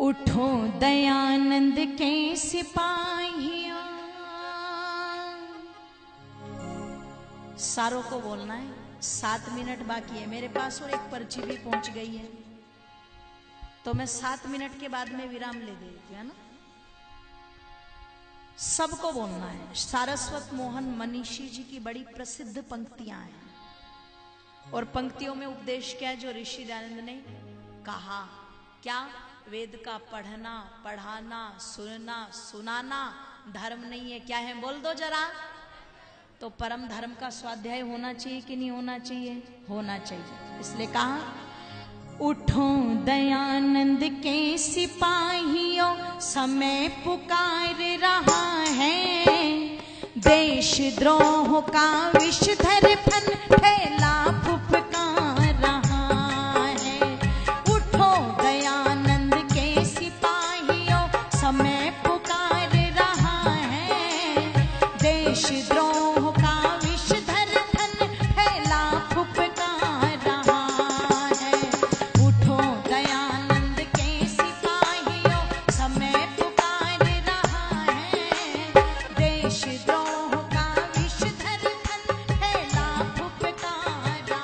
उठो दयानंद के सिपाहियों। सारों को बोलना है, 7 मिनट बाकी है मेरे पास और एक पर्ची भी पहुंच गई है, तो मैं 7 मिनट के बाद में विराम ले देती हूँ, है ना। सबको बोलना है। सारस्वत मोहन मनीषी जी की बड़ी प्रसिद्ध पंक्तियां हैं, और पंक्तियों में उपदेश क्या है जो ऋषि दयानंद ने कहा। क्या? वेद का पढ़ना, पढ़ाना, सुनना, सुनाना धर्म नहीं है। क्या है? बोल दो जरा। तो परम धर्म का स्वाध्याय होना चाहिए कि नहीं होना चाहिए? होना चाहिए। इसलिए कहा, उठो दयानंद के सिपाहियों, समय पुकार रहा है। देश द्रोह का विषधर फन फैला फुफकार रहा है। उठो दयानंद के सिपाहियों, समय पुकार रहा है। देश द्रोह का विषधर फन फैला फुफकार रहा है। उठो दयानंद के सिपाहियों, समय पुकार रहा है। देश द्रोह का विषधर फन फैला फुफकार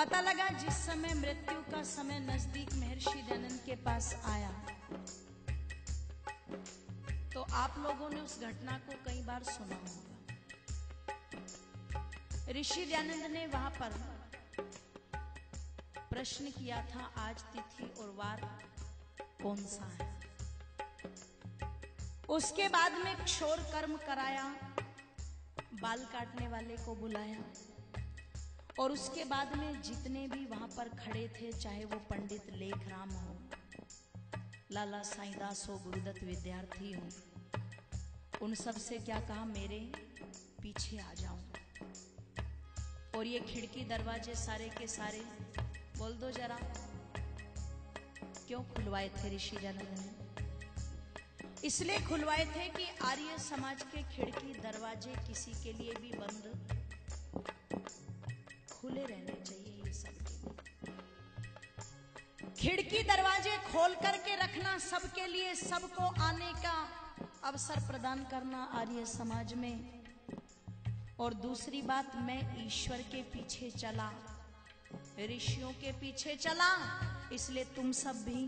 पता लगा जिस समय मृत्यु का समय नजदीक महर्षि दयानंद के पास आया, तो आप लोगों ने उस घटना को कई बार सुना होगा। ऋषि दयानंद ने वहां पर प्रश्न किया था, आज तिथि और वार कौन सा है। उसके बाद में क्षौर कर्म कराया, बाल काटने वाले को बुलाया, और उसके बाद में जितने भी वहां पर खड़े थे, चाहे वो पंडित लेखराम हो, लाला साईदास हो, गुरुदत्त विद्यार्थी हो, उन सब से क्या कहा, मेरे पीछे आ जाओ। और ये खिड़की दरवाजे सारे के सारे बोल दो जरा, क्यों खुलवाए थे ऋषि दयानंद ने? इसलिए खुलवाए थे कि आर्य समाज के खिड़की दरवाजे किसी के लिए भी बंद खुले रहने चाहिए। ये सबके खिड़की दरवाजे खोल करके रखना, सबके लिए, सबको आने का अवसर प्रदान करना आर्य समाज में। और दूसरी बात, मैं ईश्वर के पीछे चला, ऋषियों के पीछे चला, इसलिए तुम सब भी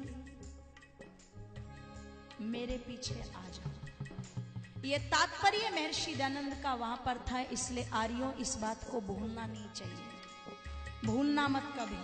मेरे पीछे आ जाओ। ये तात्पर्य महर्षि दयानंद का वहां पर था। इसलिए आर्यों, इस बात को भूलना नहीं चाहिए, भूलना मत कभी।